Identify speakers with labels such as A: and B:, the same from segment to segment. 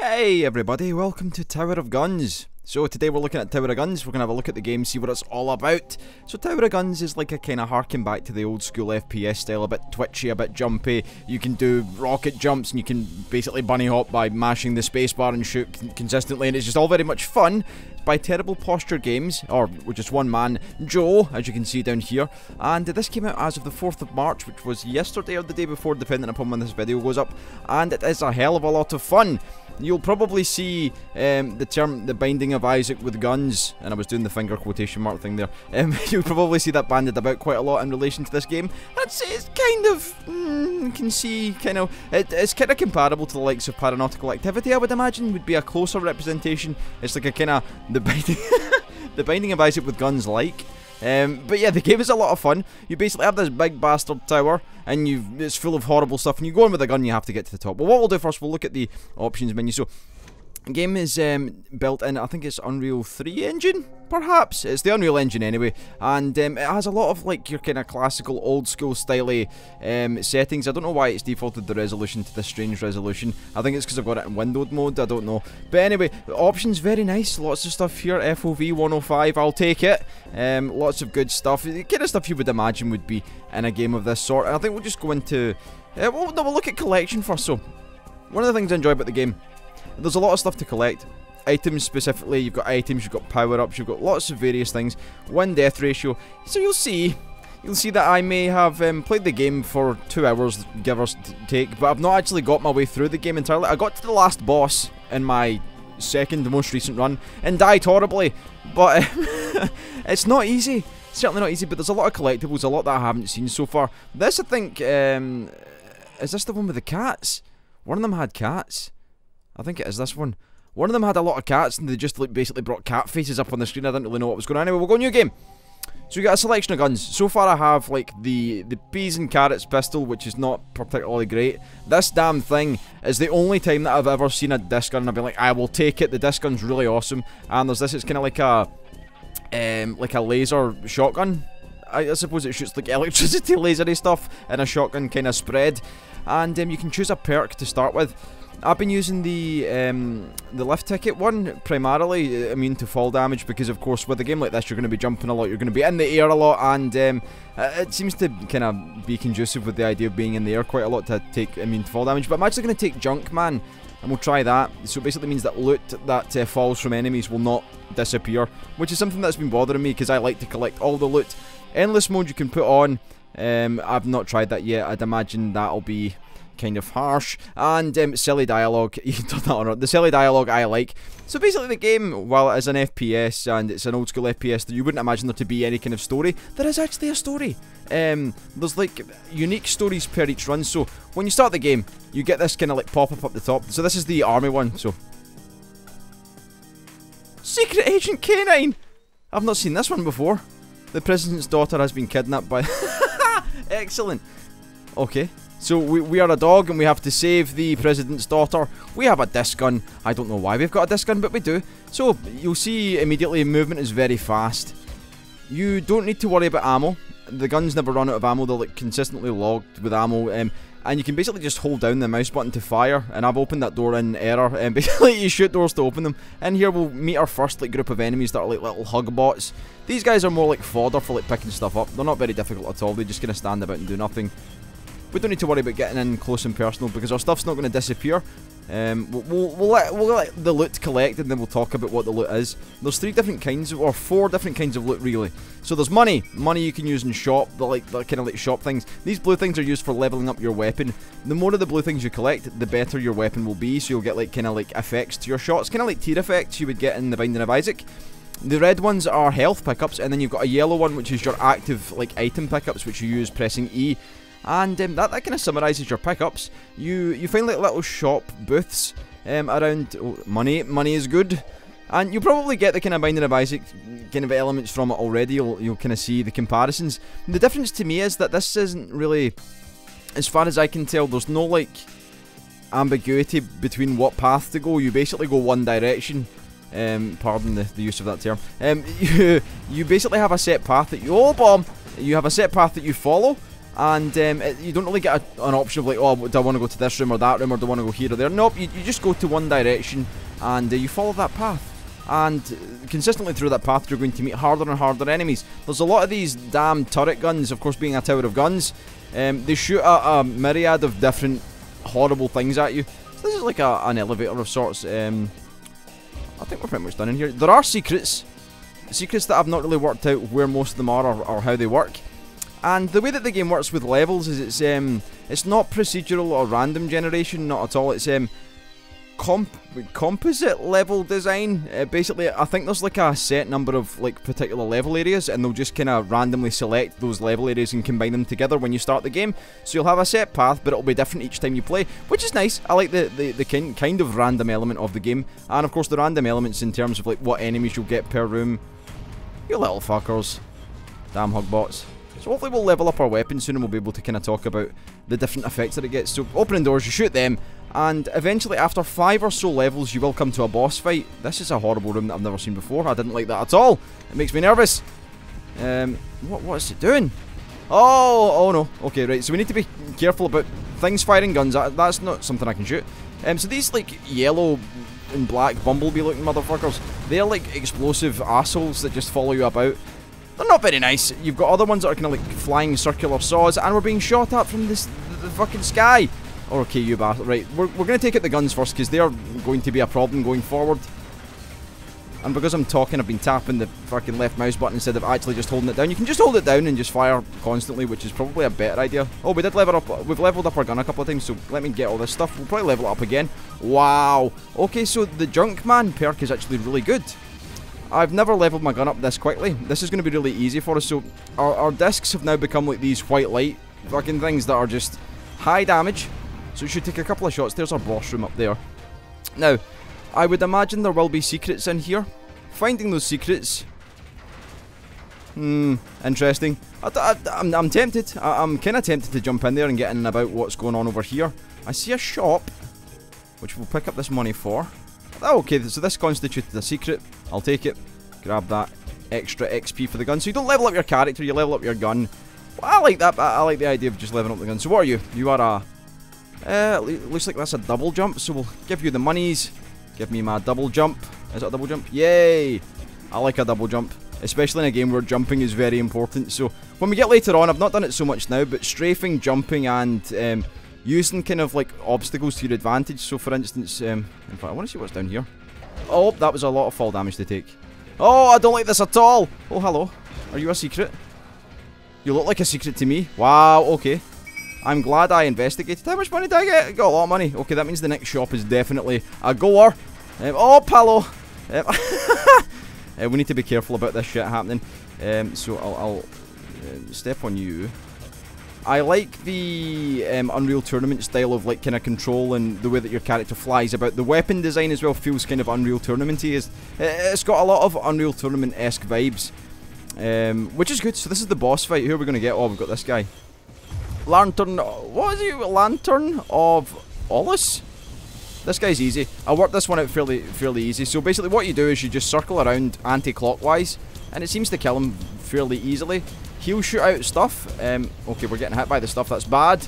A: Hey everybody, welcome to Tower of Guns. So today we're looking at Tower of Guns. We're going to have a look at the game, see what it's all about. So Tower of Guns is like a kind of harken back to the old school FPS style, a bit twitchy, a bit jumpy. You can do rocket jumps and you can basically bunny hop by mashing the spacebar and shoot consistently, and it's just all very much fun. It's by Terrible Posture Games, or just one man, Joe, as you can see down here. And this came out as of the 4th of March, which was yesterday or the day before, depending upon when this video goes up. And it is a hell of a lot of fun. You'll probably see the term "the binding of Isaac with guns," and I was doing the finger quotation mark thing there. You'll probably see that banded about quite a lot in relation to this game. I'd say it's kind of, you can see, it's kind of comparable to the likes of Paranautical Activity. I would imagine would be a closer representation. It's like a kind of the binding of Isaac with guns like. But yeah, the game is a lot of fun. You basically have this big bastard tower, and it's full of horrible stuff, and you go in with a gun, you have to get to the top. Well, what we'll do first, we'll look at the options menu. So, the game is built in, I think it's Unreal 3 engine, perhaps? It's the Unreal Engine anyway, and it has a lot of like your kind of classical old school styly settings. I don't know why it's defaulted the resolution to this strange resolution. I think it's because I've got it in windowed mode, I don't know. But anyway, the options very nice, lots of stuff here. FOV 105, I'll take it. Lots of good stuff, the kind of stuff you would imagine would be in a game of this sort. And I think we'll just go into, we'll look at collection first. So, one of the things I enjoy about the game, there's a lot of stuff to collect. Items specifically, you've got items, you've got power-ups, you've got lots of various things. Win-death ratio. So you'll see that I may have played the game for 2 hours, give or take, but I've not actually got my way through the game entirely. I got to the last boss in my second most recent run and died horribly, but it's not easy. Certainly not easy, but there's a lot of collectibles, a lot that I haven't seen so far. This, I think, is this the one with the cats? One of them had cats. I think it is this one. One of them had a lot of cats, and they just like basically brought cat faces up on the screen. I didn't really know what was going on. Anyway, we'll go new game. So we got a selection of guns. So far I have like the peas and carrots pistol, which is not particularly great. This damn thing is the only time that I've ever seen a disc gun and I've been like, I will take it. The disc gun's really awesome. And there's this, it's kind of like a laser shotgun. I suppose it shoots like electricity lasery stuff in a shotgun kind of spread. And you can choose a perk to start with. I've been using the lift ticket one, primarily immune to fall damage, because of course with a game like this you're going to be jumping a lot, you're going to be in the air a lot, and it seems to kind of be conducive with the idea of being in the air quite a lot to take immune to fall damage. But I'm actually going to take junk man, and we'll try that. So it basically means that loot that falls from enemies will not disappear, which is something that's been bothering me because I like to collect all the loot. Endless mode you can put on, I've not tried that yet. I'd imagine that'll be kind of harsh. And silly dialogue, you done that or not? The silly dialogue I like. So basically the game, while it is an FPS and it's an old school FPS, that you wouldn't imagine there to be any kind of story, there is actually a story. There's like unique stories per each run. So when you start the game, you get this kind of like pop-up up the top. So this is the army one. So Secret Agent K9. I've not seen this one before. The president's daughter has been kidnapped by excellent. Okay, so we are a dog and we have to save the president's daughter. We have a disc gun. I don't know why we've got a disc gun, but we do. So you'll see immediately movement is very fast. You don't need to worry about ammo. The guns never run out of ammo. They're like consistently logged with ammo. And you can basically just hold down the mouse button to fire. And I've opened that door in error. And basically you shoot doors to open them. And here we'll meet our first like group of enemies that are like little hug bots. These guys are more like fodder for like picking stuff up. They're not very difficult at all. They just kind of stand about and do nothing. We don't need to worry about getting in close and personal because our stuff's not going to disappear. We'll let the loot collect and then we'll talk about what the loot is. There's 3 different kinds, or 4 different kinds of loot really. So there's money. Money you can use in shop, the kind of like shop things. These blue things are used for leveling up your weapon. The more of the blue things you collect, the better your weapon will be. So you'll get like kind of like effects to your shots, kind of like tear effects you would get in The Binding of Isaac. The red ones are health pickups, and then you've got a yellow one which is your active like item pickups, which you use pressing E. And that kind of summarises your pickups. You find like little shop booths around. Oh, money is good, and you'll probably get the kind of Binding of Isaac kind of elements from it already. You'll kind of see the comparisons. The difference to me is that this isn't really, as far as I can tell, there's no like ambiguity between what path to go. You basically go one direction. Pardon the use of that term. You basically have a set path that you have a set path that you follow. and you don't really get an option of like, oh, do I want to go to this room or that room, or do I want to go here or there? Nope, you just go to one direction, and you follow that path. And consistently through that path, you're going to meet harder and harder enemies. There's a lot of these damn turret guns, of course being a tower of guns. They shoot a myriad of different horrible things at you. So this is like an elevator of sorts. I think we're pretty much done in here. There are secrets that I've not really worked out where most of them are or how they work. And the way that the game works with levels is it's not procedural or random generation, not at all. It's composite level design. Basically, I think there's like a set number of like particular level areas, and they'll just kind of randomly select those level areas and combine them together when you start the game. So you'll have a set path, but it'll be different each time you play, which is nice. I like the kind of random element of the game, and of course the random elements in terms of like what enemies you'll get per room. You little fuckers, damn hugbots. So hopefully we'll level up our weapons soon, and we'll be able to kind of talk about the different effects that it gets. So opening doors, you shoot them, and eventually after 5 or so levels you will come to a boss fight. This is a horrible room that I've never seen before. I didn't like that at all. It makes me nervous. What is it doing? Oh no. Okay, right, so we need to be careful about things firing guns. That's not something I can shoot. So these like yellow and black bumblebee looking motherfuckers, they're like explosive assholes that just follow you about. They're not very nice. You've got other ones that are kind of like flying circular saws, and we're being shot at from the fucking sky. Okay, you bastard. Right, we're going to take out the guns first, because they are going to be a problem going forward. And because I'm talking, I've been tapping the fucking left mouse button instead of actually just holding it down. You can just hold it down and just fire constantly, which is probably a better idea. Oh, we did level up. We've leveled up our gun a couple of times, so let me get all this stuff. We'll probably level it up again. Wow. Okay, so the Junkman perk is actually really good. I've never leveled my gun up this quickly. This is going to be really easy for us. So our discs have now become like these white light fucking things that are just high damage. So we should take a couple of shots. There's our boss room up there. Now, I would imagine there will be secrets in here. Finding those secrets, interesting. I'm tempted. I'm kind of tempted to jump in there and get in about what's going on over here. I see a shop, which we'll pick up this money for. Oh, okay, so this constituted a secret. I'll take it. Grab that extra XP for the gun. So you don't level up your character, you level up your gun. Well, I like that. I like the idea of just leveling up the gun. So what are you? You are a... looks like that's a double jump, so we'll give you the monies. Give me my double jump. Is it a double jump? Yay! I like a double jump, especially in a game where jumping is very important. So when we get later on, I've not done it so much now, but strafing, jumping, and using kind of like obstacles to your advantage. So for instance, in fact, I want to see what's down here. Oh, that was a lot of fall damage to take. Oh, I don't like this at all. Oh, hello. Are you a secret? You look like a secret to me. Wow, okay. I'm glad I investigated. How much money did I get? I got a lot of money. Okay, that means the next shop is definitely a goer. Oh, Palo. We need to be careful about this shit happening. So I'll step on you. I like the Unreal Tournament style of like kind of control and the way that your character flies about. The weapon design as well feels kind of Unreal Tournament-y. It's got a lot of Unreal Tournament-esque vibes, which is good. So this is the boss fight. Who are we going to get? Oh, we've got this guy. Lantern, what is he? Lantern of Olus? This guy's easy. I worked this one out fairly easy. So basically what you do is you just circle around anti-clockwise, and it seems to kill him fairly easily. He'll shoot out stuff. Okay, we're getting hit by the stuff. That's bad.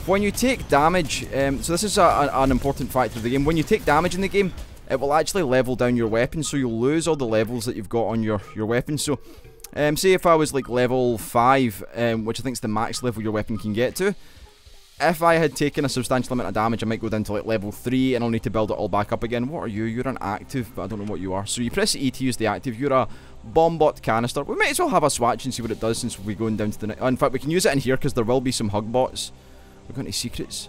A: When you take damage, so this is an important factor of the game. When you take damage in the game, it will actually level down your weapon, so you'll lose all the levels that you've got on your weapon. So say if I was like level 5, which I think is the max level your weapon can get to, if I had taken a substantial amount of damage, I might go down to like level 3 and I'll need to build it all back up again. What are you? You're an active, but I don't know what you are. So you press E to use the active. You're a bombot canister. We might as well have a swatch and see what it does since we're going down to the... in fact, we can use it in here because there will be some hug bots. We've got any secrets?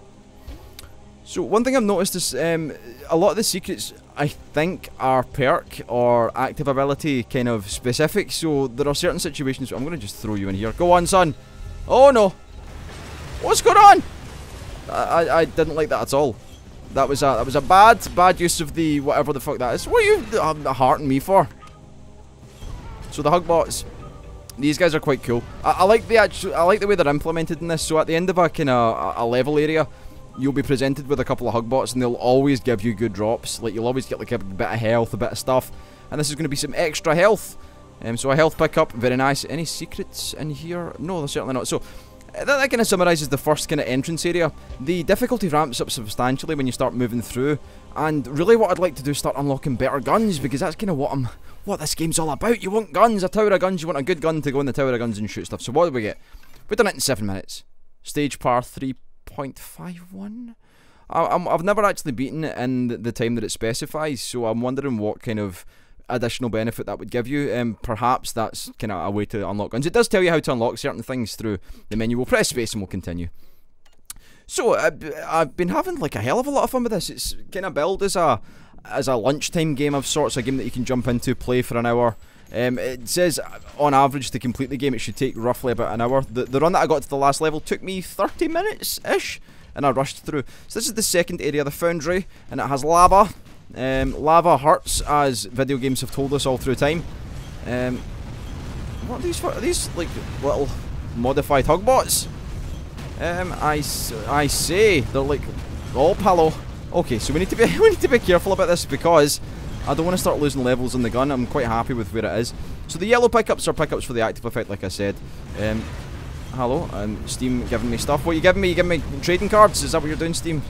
A: So one thing I've noticed is a lot of the secrets I think are perk or active ability kind of specific. So there are certain situations... I'm going to just throw you in here. Go on, son. Oh no. What's going on? I didn't like that at all. That was a bad use of the whatever the fuck that is. What are you hearting me for? So the hug bots, these guys are quite cool. I like the way they're implemented in this. So at the end of a kind of a level area, you'll be presented with a couple of hug bots, and they'll always give you good drops. Like you'll always get like a bit of health, a bit of stuff, and this is going to be some extra health. So a health pickup, very nice. Any secrets in here? No, there's certainly not. So that kind of summarises the first kind of entrance area. The difficulty ramps up substantially when you start moving through, and really what I'd like to do is start unlocking better guns, because that's kind of what this game's all about. You want guns, a tower of guns, you want a good gun to go in the tower of guns and shoot stuff. So what did we get? We've done it in 7 minutes. Stage par 3.51? I've never actually beaten it in the time that it specifies, so I'm wondering what kind of additional benefit that would give you. Perhaps that's kind of a way to unlock guns. It does tell you how to unlock certain things through the menu. We'll press space and we'll continue. So I've been having like a hell of a lot of fun with this. It's kind of billed as a lunchtime game of sorts, a game that you can jump into, play for an hour. It says on average to complete the game it should take roughly about an hour. The run that I got to the last level took me 30 minutes ish, and I rushed through. So this is the second area, the foundry, and it has lava. Lava hurts, as video games have told us all through time. What are these for? Are these like little modified hug bots? I say they're like, oh palo. Okay, so we need to be careful about this, because I don't want to start losing levels on the gun. I'm quite happy with where it is. So the yellow pickups are pickups for the active effect, like I said. Hello, Steam giving me stuff. What are you giving me? You giving me trading cards? Is that what you're doing, Steam?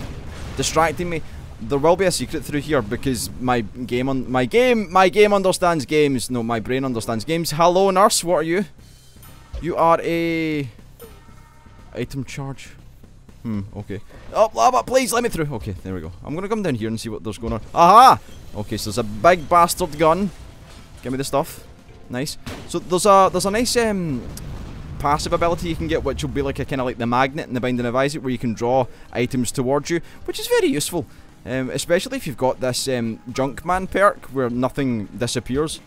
A: Distracting me. There will be a secret through here, because my game understands games. No, my brain understands games. Hello, nurse. What are you? You are a item charge. Okay. Oh, lava, please let me through. Okay, there we go. I'm gonna come down here and see what there's going on. Aha! Okay, so there's a big bastard gun. Give me the stuff. Nice. So there's a nice passive ability you can get, which will be like a kind of like the magnet in the Binding of Isaac, where you can draw items towards you, which is very useful. Especially if you've got this Junkman perk where nothing disappears.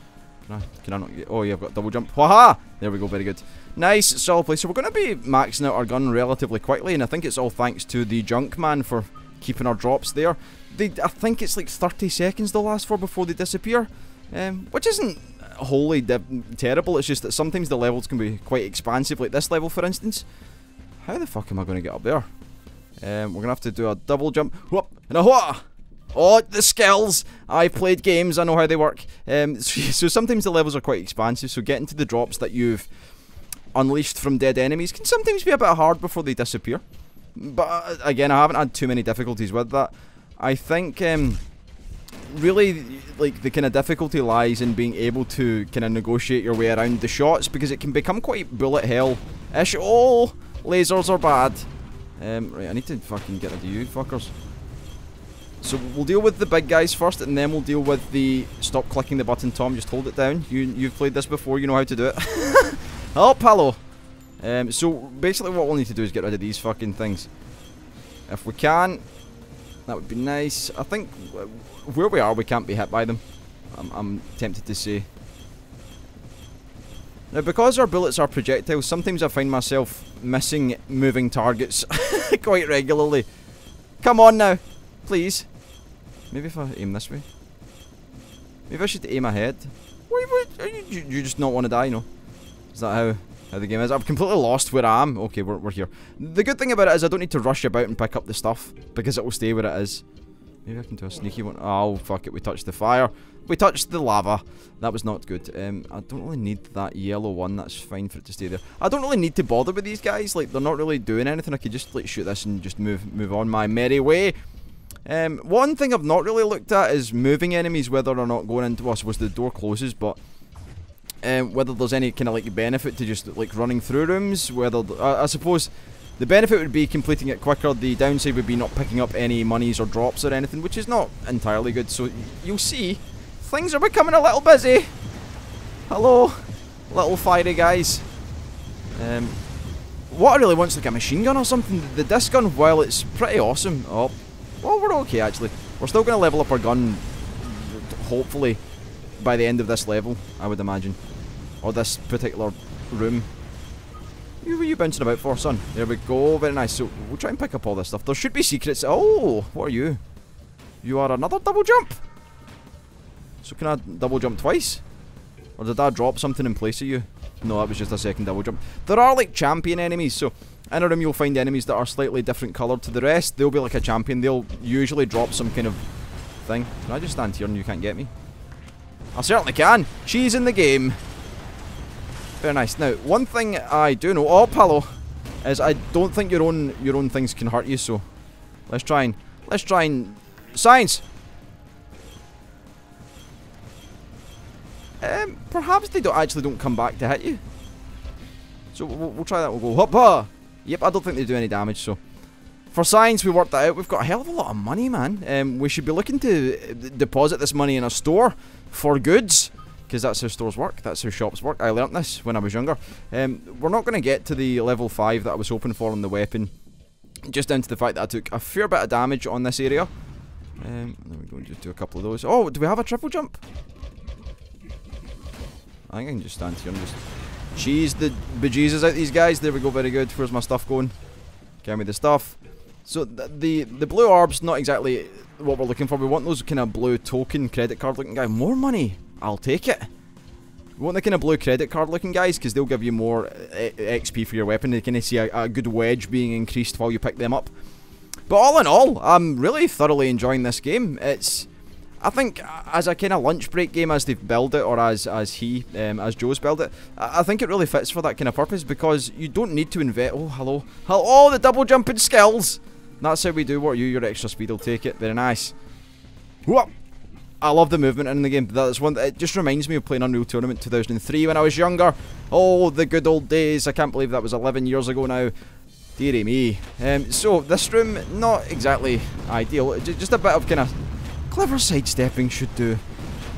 A: Can I not get... Oh yeah, I've got double jump. Haha! There we go, very good. Nice, solid play. So we're going to be maxing out our gun relatively quickly, and I think it's all thanks to the Junkman for keeping our drops there. I think it's like 30 seconds they'll last for before they disappear, which isn't wholly terrible. It's just that sometimes the levels can be quite expansive, like this level for instance. How the fuck am I going to get up there? We're going to have to do a double jump. Whoop, and a whoa! Oh, the skills! I've played games, I know how they work. So sometimes the levels are quite expansive, so getting to the drops that you've unleashed from dead enemies can sometimes be a bit hard before they disappear. But again, I haven't had too many difficulties with that. I think really like the kind of difficulty lies in being able to kind of negotiate your way around the shots, because it can become quite bullet hell-ish. Oh, lasers are bad. Right, I need to fucking get rid of you fuckers. So we'll deal with the big guys first, and then we'll deal with the... Stop clicking the button, Tom, just hold it down. You've played this before, you know how to do it. Oh, hello. So basically what we'll need to do is get rid of these fucking things. If we can, that would be nice. I think where we are, we can't be hit by them. I'm tempted to say. Now, because our bullets are projectiles, sometimes I find myself missing moving targets quite regularly. Come on now, please. Maybe if I aim this way. Maybe I should aim ahead. You just not want to die, no? Is that how the game is? I've completely lost where I am. Okay, we're here. The good thing about it is I don't need to rush about and pick up the stuff, because it will stay where it is. Maybe I can do a sneaky one. Oh, fuck it, we touched the fire. We touched the lava. That was not good. I don't really need that yellow one. That's fine for it to stay there. I don't really need to bother with these guys. Like, they're not really doing anything. I could just, like, shoot this and just move on my merry way. One thing I've not really looked at is moving enemies, whether or not going into... Well, I suppose the door closes, but... whether there's any kind of, like, benefit to just, like, running through rooms. Whether... I suppose... The benefit would be completing it quicker. The downside would be not picking up any monies or drops or anything, which is not entirely good. So you'll see, things are becoming a little busy. Hello, little fiery guys. What I really want is like a machine gun or something. The disc gun, while it's pretty awesome. Oh, well, we're okay actually. We're still going to level up our gun, hopefully, by the end of this level, I would imagine. Or this particular room. Who are you bouncing about for, son? There we go, very nice. So, we'll try and pick up all this stuff. There should be secrets. Oh, what are you? You are another double jump? So can I double jump twice? Or did I drop something in place of you? No, that was just a second double jump. There are like champion enemies, so in a room you'll find enemies that are slightly different coloured to the rest. They'll be like a champion. They'll usually drop some kind of thing. Can I just stand here and you can't get me? I certainly can. She's in the game. Very nice. Now, one thing I do know... Oh, hello. is I don't think your own things can hurt you. So let's try and science. Perhaps they don't come back to hit you. So we'll try that. We'll go hoppa. Yep, I don't think they do any damage. So for science, we worked that out. We've got a hell of a lot of money, man. We should be looking to deposit this money in a store for goods, because that's how stores work. That's how shops work. I learnt this when I was younger. We're not going to get to the level 5 that I was hoping for on the weapon, just down to the fact that I took a fair bit of damage on this area. There we go. Just do a couple of those. Oh, do we have a triple jump? I think I can just stand here and just cheese the bejesus out these guys. There we go, very good. Where's my stuff going? Give me the stuff. So the blue orbs, not exactly what we're looking for. We want those kind of blue token credit card looking guys. More money, I'll take it. We want the kind of blue credit card looking guys, because they'll give you more XP for your weapon. You kind of see a good wedge being increased while you pick them up. But all in all, I'm really thoroughly enjoying this game. I think as a kind of lunch break game, as they've built it, or as Joe's built it, I think it really fits for that kind of purpose, because you don't need to invest. Oh, hello. Oh, the double jumping skills. That's how we do what your extra speed will take it. Very nice. Whoa. I love the movement in the game. That's one. It just reminds me of playing Unreal Tournament 2003 when I was younger. Oh, the good old days. I can't believe that was 11 years ago now. Dearie me. So this room, not exactly ideal. Just a bit of kind of clever sidestepping should do.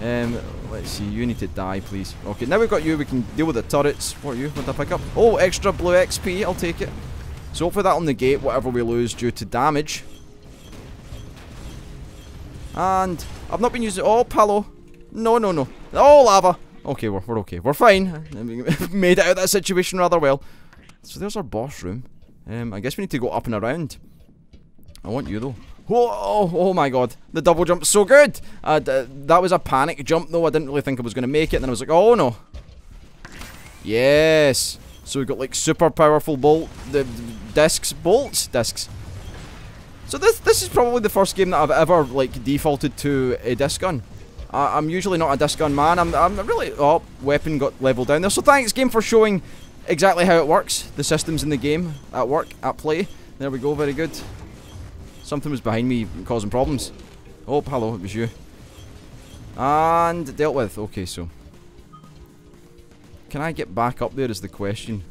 A: Let's see. You need to die, please. Okay, now we've got you. We can deal with the turrets. What are you? What did I pick up? Oh, extra blue XP. I'll take it. So hopefully that'll negate whatever we lose due to damage. And I've not been using. Oh, Palo. No. Oh, lava. Okay, we're okay. We're fine. We made it out of that situation rather well. So there's our boss room. I guess we need to go up and around. I want you though. Oh my god. The double jump's so good. That was a panic jump though. I didn't really think I was going to make it. And then I was like, oh no. Yes. So we've got like super powerful bolts. So this is probably the first game that I've ever like defaulted to a disc gun. I'm usually not a disc gun man. I'm really. Oh, weapon got leveled down there. So thanks game for showing exactly how it works. The systems in the game at work, at play. There we go. Very good. Something was behind me causing problems. Oh, hello. It was you. And dealt with. Okay, so can I get back up there is the question.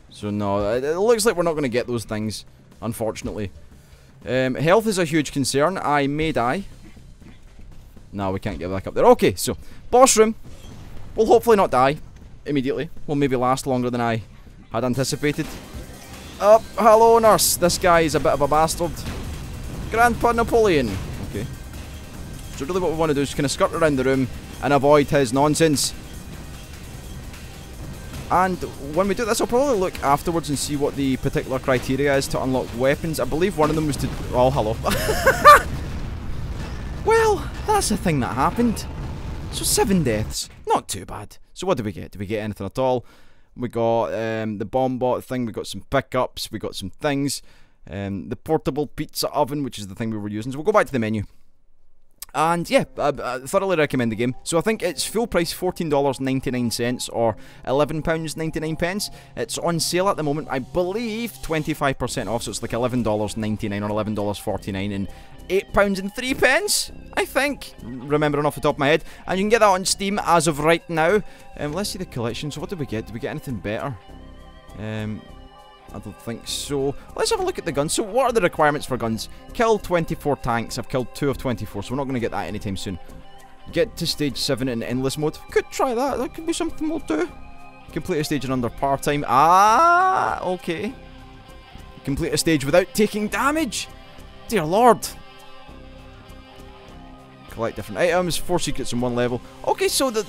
A: So no, it looks like we're not going to get those things, unfortunately. Health is a huge concern. I may die. No, we can't get back up there. Okay, so boss room. We'll hopefully not die immediately. We'll maybe last longer than I had anticipated. Oh, hello nurse. This guy is a bit of a bastard. Grandpa Napoleon. Okay. So really what we want to do is kind of skirt around the room and avoid his nonsense. And when we do this, I'll probably look afterwards and see what the particular criteria is to unlock weapons. I believe one of them was to... Oh, hello. Well, that's the thing that happened. So 7 deaths. Not too bad. So what did we get? Did we get anything at all? We got the bomb bot thing. We got some pickups. We got some things. The portable pizza oven, which is the thing we were using. So we'll go back to the menu. And yeah, I thoroughly recommend the game. So I think it's full price $14.99 or £11.99. It's on sale at the moment, I believe 25% off, so it's like $11.99 or $11.49 and £8.03, I think, remembering off the top of my head. And you can get that on Steam as of right now. Let's see the collection. So what did we get? Did we get anything better? I don't think so. Let's have a look at the guns. So what are the requirements for guns? Kill 24 tanks. I've killed 2 of 24, so we're not going to get that anytime soon. Get to stage 7 in endless mode. Could try that. That could be something we'll do. Complete a stage in under par time. Ah, okay. Complete a stage without taking damage. Dear lord. Collect different items. 4 secrets in 1 level. Okay, so the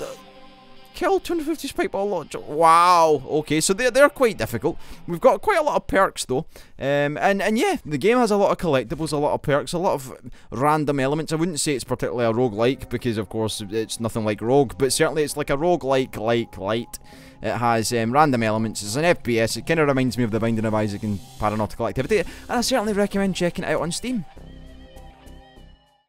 A: kill 250 spike ball launch. Wow. Okay, so they're quite difficult. We've got quite a lot of perks though. And yeah, the game has a lot of collectibles, a lot of perks, a lot of random elements. I wouldn't say it's particularly a roguelike because of course it's nothing like Rogue, but certainly it's like a roguelike light. It has random elements. It's an FPS. It kind of reminds me of The Binding of Isaac and Paranautical Activity, and I certainly recommend checking it out on Steam.